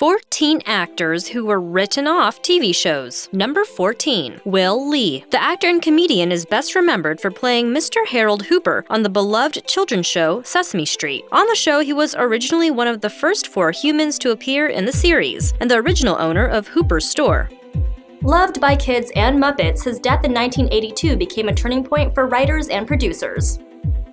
14 actors who were written off TV shows. Number 14. Will Lee. The actor and comedian is best remembered for playing Mr. Harold Hooper on the beloved children's show Sesame Street. On the show, he was originally one of the first 4 humans to appear in the series, and the original owner of Hooper's store. Loved by kids and Muppets, his death in 1982 became a turning point for writers and producers.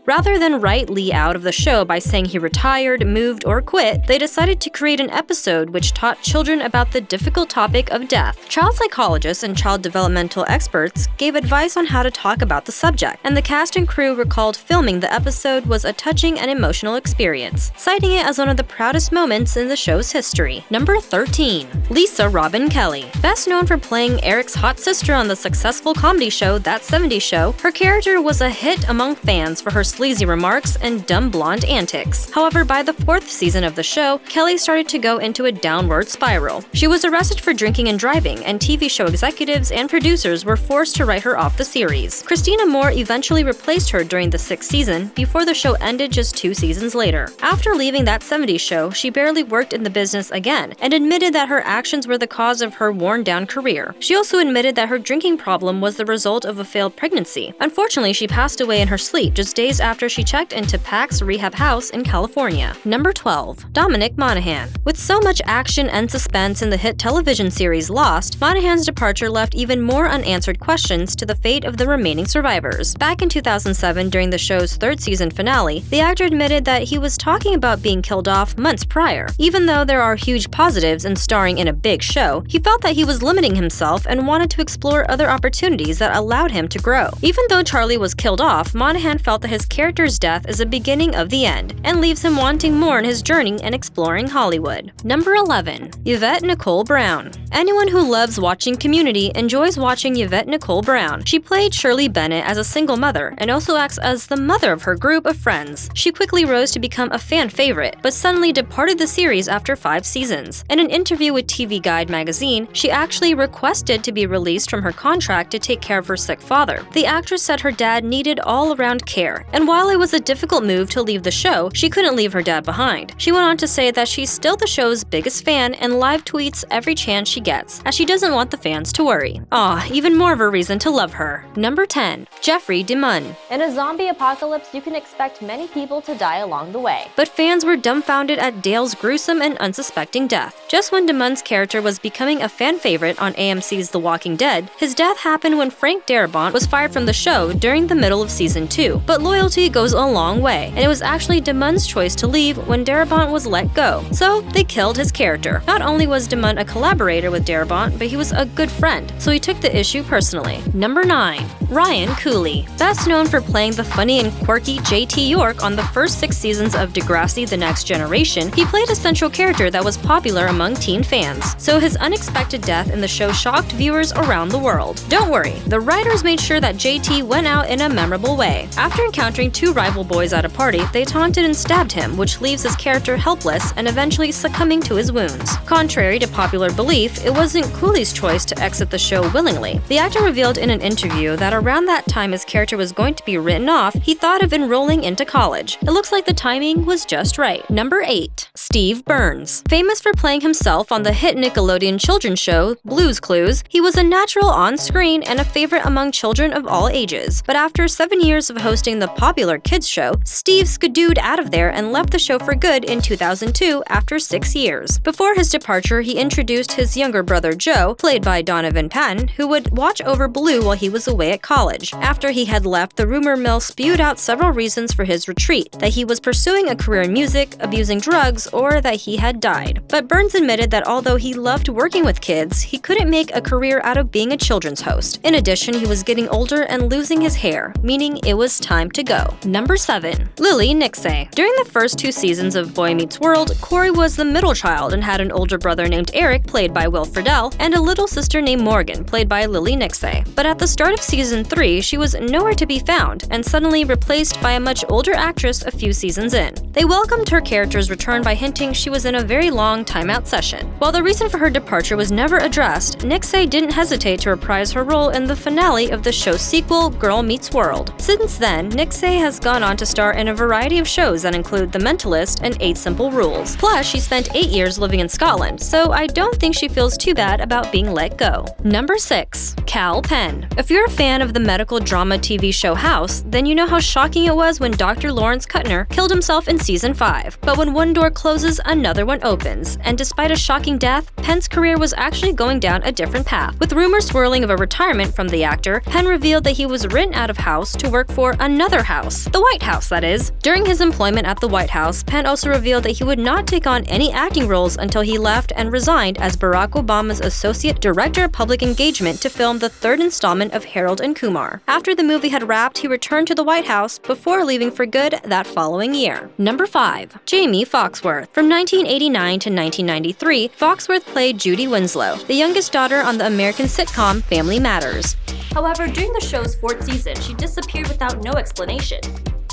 Rather than write Lee out of the show by saying he retired, moved, or quit, they decided to create an episode which taught children about the difficult topic of death. Child psychologists and child developmental experts gave advice on how to talk about the subject, and the cast and crew recalled filming the episode was a touching and emotional experience, citing it as one of the proudest moments in the show's history. Number 13. Lisa Robin Kelly. Best known for playing Eric's hot sister on the successful comedy show That 70s Show, her character was a hit among fans for her sleazy remarks and dumb blonde antics. However, by the 4th season of the show, Kelly started to go into a downward spiral. She was arrested for drinking and driving, and TV show executives and producers were forced to write her off the series. Christina Moore eventually replaced her during the 6th season, before the show ended just 2 seasons later. After leaving That 70s Show, she barely worked in the business again, and admitted that her actions were the cause of her worn-down career. She also admitted that her drinking problem was the result of a failed pregnancy. Unfortunately, she passed away in her sleep just days after she checked into Pax Rehab House in California. Number 12. Dominic Monaghan. With so much action and suspense in the hit television series Lost, Monaghan's departure left even more unanswered questions to the fate of the remaining survivors. Back in 2007, during the show's 3rd season finale, the actor admitted that he was talking about being killed off months prior. Even though there are huge positives in starring in a big show, he felt that he was limiting himself and wanted to explore other opportunities that allowed him to grow. Even though Charlie was killed off, Monaghan felt that his character's death is a beginning of the end, and leaves him wanting more in his journey and exploring Hollywood. Number 11. Yvette Nicole Brown. Anyone who loves watching Community enjoys watching Yvette Nicole Brown. She played Shirley Bennett as a single mother, and also acts as the mother of her group of friends. She quickly rose to become a fan favorite, but suddenly departed the series after 5 seasons. In an interview with TV Guide magazine, she actually requested to be released from her contract to take care of her sick father. The actress said her dad needed all-around care, and while it was a difficult move to leave the show, she couldn't leave her dad behind. She went on to say that she's still the show's biggest fan and live tweets every chance she gets, as she doesn't want the fans to worry. Aw, even more of a reason to love her. Number 10. Jeffrey DeMunn. In a zombie apocalypse, you can expect many people to die along the way. But fans were dumbfounded at Dale's gruesome and unsuspecting death. Just when DeMunn's character was becoming a fan favorite on AMC's The Walking Dead, his death happened when Frank Darabont was fired from the show during the middle of season 2. But loyalty goes a long way, and it was actually DeMunn's choice to leave when Darabont was let go. So they killed his character. Not only was DeMunn a collaborator with Darabont, but he was a good friend, so he took the issue personally. Number 9. Ryan Cooley. Best known for playing the funny and quirky J.T. York on the first 6 seasons of Degrassi: The Next Generation, he played a central character that was popular among teen fans. So his unexpected death in the show shocked viewers around the world. Don't worry, the writers made sure that J.T. went out in a memorable way. After encountering 2 rival boys at a party, they taunted and stabbed him, which leaves his character helpless and eventually succumbing to his wounds. Contrary to popular belief, it wasn't Cooley's choice to exit the show willingly. The actor revealed in an interview that around that time his character was going to be written off, he thought of enrolling into college. It looks like the timing was just right. Number 8. Steve Burns. Famous for playing himself on the hit Nickelodeon children's show Blue's Clues, he was a natural on screen and a favorite among children of all ages. But after 7 years of hosting the popular kids show, Steve skidooed out of there and left the show for good in 2002 after 6 years. Before his departure, he introduced his younger brother Joe, played by Donovan Patton, who would watch over Blue while he was away at college. After he had left, the rumor mill spewed out several reasons for his retreat: that he was pursuing a career in music, abusing drugs, or that he had died. But Burns admitted that although he loved working with kids, he couldn't make a career out of being a children's host. In addition, he was getting older and losing his hair, meaning it was time to go. Number 7. Lily NICKSAY. During the first 2 seasons of Boy Meets World, Corey was the middle child and had an older brother named Eric, played by Will Friedle, and a little sister named Morgan, played by Lily NICKSAY. But at the start of season 3, she was nowhere to be found, and suddenly replaced by a much older actress a few seasons in. They welcomed her character's return by hinting she was in a very long timeout session. While the reason for her departure was never addressed, NICKSAY didn't hesitate to reprise her role in the finale of the show's sequel, Girl Meets World. Since then, NICKSAY has gone on to star in a variety of shows that include The Mentalist and 8 Simple Rules. Plus, she spent 8 years living in Scotland, so I don't think she feels too bad about being let go. Number 6. Cal Penn. If you're a fan of the medical drama TV show House, then you know how shocking it was when Dr. Lawrence Kuttner killed himself in Season 5. But when one door closes, another one opens, and despite a shocking death, Penn's career was actually going down a different path. With rumors swirling of a retirement from the actor, Penn revealed that he was written out of House to work for another house. The White House, that is. During his employment at the White House, Penn also revealed that he would not take on any acting roles until he left and resigned as Barack Obama's Associate Director of Public Engagement to film the 3rd installment of Harold and Kumar. After the movie had wrapped, he returned to the White House before leaving for good that following year. Number 5. JAIMEE Foxworth. From 1989 to 1993, Foxworth played Judy Winslow, the youngest daughter on the American sitcom Family Matters. However, during the show's 4th season, she disappeared without no explanation.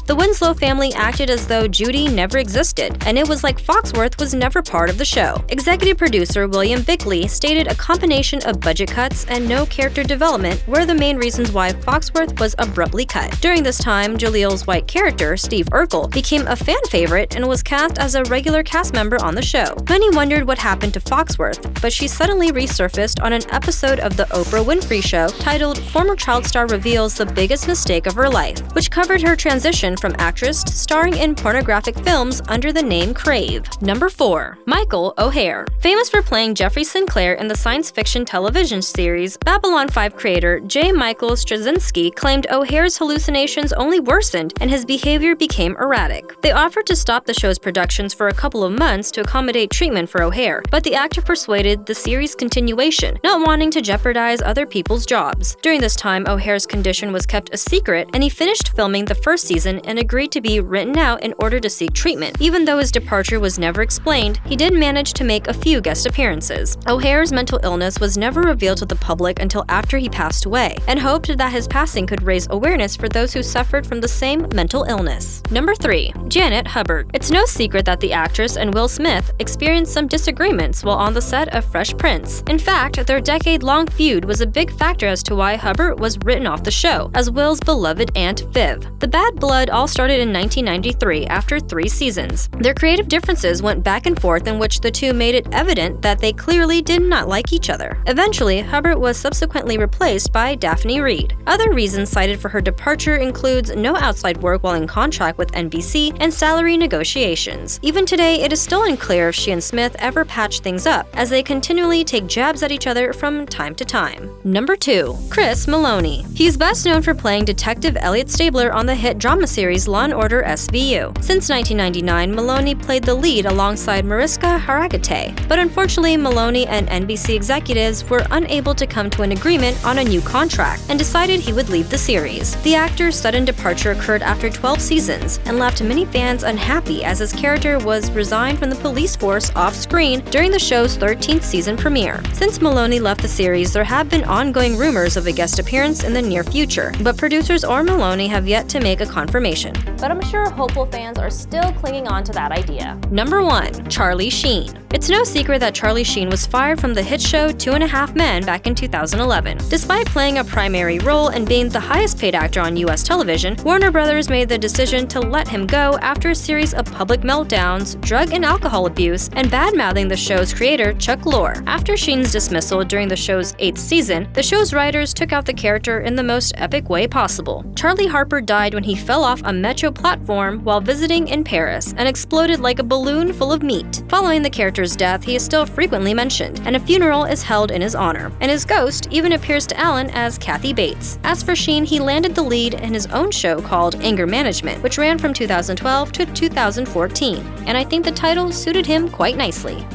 The Winslow family acted as though Judy never existed, and it was like Foxworth was never part of the show. Executive producer William Bickley stated a combination of budget cuts and no character development were the main reasons why Foxworth was abruptly cut. During this time, Jalil's white character, Steve Urkel, became a fan favorite and was cast as a regular cast member on the show. Many wondered what happened to Foxworth, but she suddenly resurfaced on an episode of The Oprah Winfrey Show titled Former Child Star Reveals the Biggest Mistake of Her Life, which covered her transition from actress to starring in pornographic films under the name Crave. Number 4. Michael O'Hare. Famous for playing Jeffrey Sinclair in the science fiction television series, Babylon 5 creator J. Michael Straczynski claimed O'Hare's hallucinations only worsened and his behavior became erratic. They offered to stop the show's productions for a couple of months to accommodate treatment for O'Hare, but the actor persuaded the series' continuation, not wanting to jeopardize other people's jobs. During this time, O'Hare's condition was kept a secret, and he finished filming the 1st season and agreed to be written out in order to seek treatment. Even though his departure was never explained, he did manage to make a few guest appearances. O'Hare's mental illness was never revealed to the public until after he passed away, and hoped that his passing could raise awareness for those who suffered from the same mental illness. Number 3. Janet Hubbard. It's no secret that the actress and Will Smith experienced some disagreements while on the set of Fresh Prince. In fact, their decade-long feud was a big factor as to why Hubbard was written off the show, as Will's beloved Aunt Viv. The bad blood all started in 1993 after 3 seasons. Their creative differences went back and forth in which the two made it evident that they clearly did not like each other. Eventually, Hubbard was subsequently replaced by Daphne Reid. Other reasons cited for her departure includes no outside work while in contract with NBC and salary negotiations. Even today, it is still unclear if she and Smith ever patched things up, as they continually take jabs at each other from time to time. Number 2. Chris Meloni. He's best known for playing Detective Elliot Stabler on the hit drama series Law & Order SVU. Since 1999, Meloni played the lead alongside Mariska Hargitay, but unfortunately Meloni and NBC executives were unable to come to an agreement on a new contract and decided he would leave the series. The actor's sudden departure occurred after 12 seasons and left many fans unhappy as his character was resigned from the police force off-screen during the show's 13th season premiere. Since Meloni left the series, there have been ongoing rumors of a guest appearance in the near future, but producers or Meloni have yet to make a confirmation. But I'm sure hopeful fans are still clinging on to that idea. Number 1. Charlie Sheen. It's no secret that Charlie Sheen was fired from the hit show 2.5 Men back in 2011. Despite playing a primary role and being the highest paid actor on US television, Warner Brothers made the decision to let him go after a series of public meltdowns, drug and alcohol abuse, and bad-mouthing the show's creator, Chuck Lorre. After Sheen's dismissal during the show's 8th season, the show's writers took out the character in the most epic way possible. Charlie Harper died when he fell off a metro platform while visiting in Paris and exploded like a balloon full of meat. Following the character's death, he is still frequently mentioned, and a funeral is held in his honor. And his ghost even appears to Ellen as Kathy Bates. As for Sheen, he landed the lead in his own show called Anger Management, which ran from 2012 to 2014, and I think the title suited him quite nicely.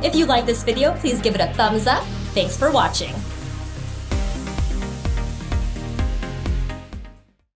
If you like this video, please give it a thumbs up. Thanks for watching.